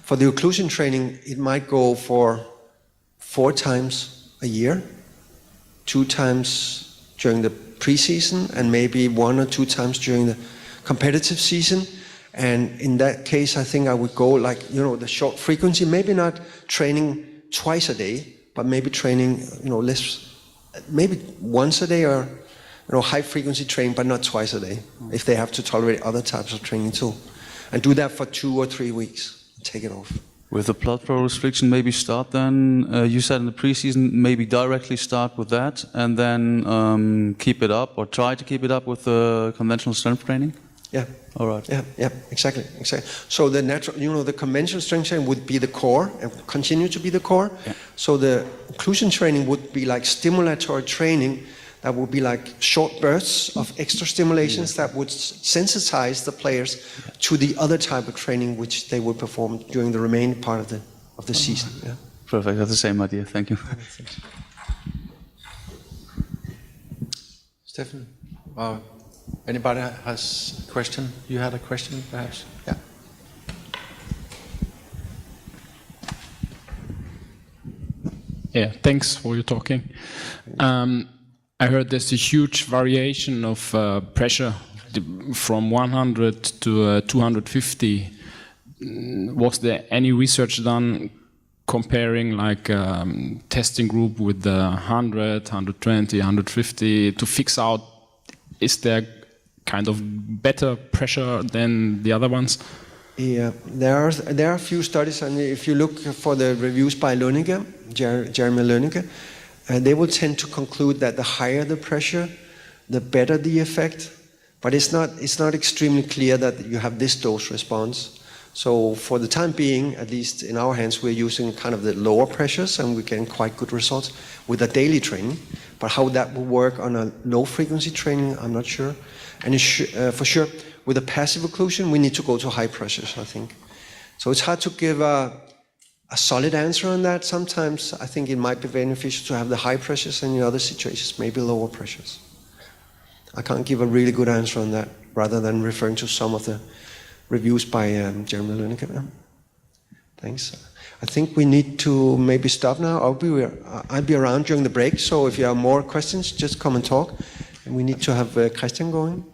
For the occlusion training, it might go for 4 times a year, 2 times during the preseason, and maybe 1 or 2 times during the competitive season. And in that case, I think I would go like, the short frequency, maybe not training twice a day, but maybe training, less, maybe once a day, or, high frequency training, but not twice a day, if they have to tolerate other types of training too. And do that for 2 or 3 weeks, take it off. With the blood flow restriction, maybe start then, you said in the preseason, maybe directly start with that, and then keep it up, or try to keep it up with the conventional strength training? Yeah. All right. Yeah, exactly. So the natural, the conventional strength training would be the core and continue to be the core. Yeah. So the occlusion training would be like stimulatory training that would be like short bursts of extra stimulations that would sensitize the players to the other type of training which they would perform during the remaining part of the season. Yeah. Perfect. That's the same idea. Thank you. Stefan, anybody has a question? You had a question, perhaps? Yeah. Yeah, thanks for your talking. I heard there's a huge variation of pressure from 100 to 250. Was there any research done comparing like testing group with the 100, 120, 150 to fix out, is there kind of better pressure than the other ones? Yeah, there are a few studies, and if you look for the reviews by Lönniger, Jeremy Lönniger, they will tend to conclude that the higher the pressure, the better the effect. But it's not extremely clear that you have this dose response. So for the time being, at least in our hands, we're using kind of the lower pressures, and we're getting quite good results with a daily training. But how that will work on a low frequency training, I'm not sure. And for sure, with a passive occlusion, we need to go to high pressures, I think. So it's hard to give a solid answer on that. Sometimes I think it might be beneficial to have the high pressures, and in other situations, maybe lower pressures. I can't give a really good answer on that, rather than referring to some of the reviews by Jeremy Lönniger. Thanks. I think we need to maybe stop now. I'll be around during the break, so if you have more questions, just come and talk. And we need to have Christian going.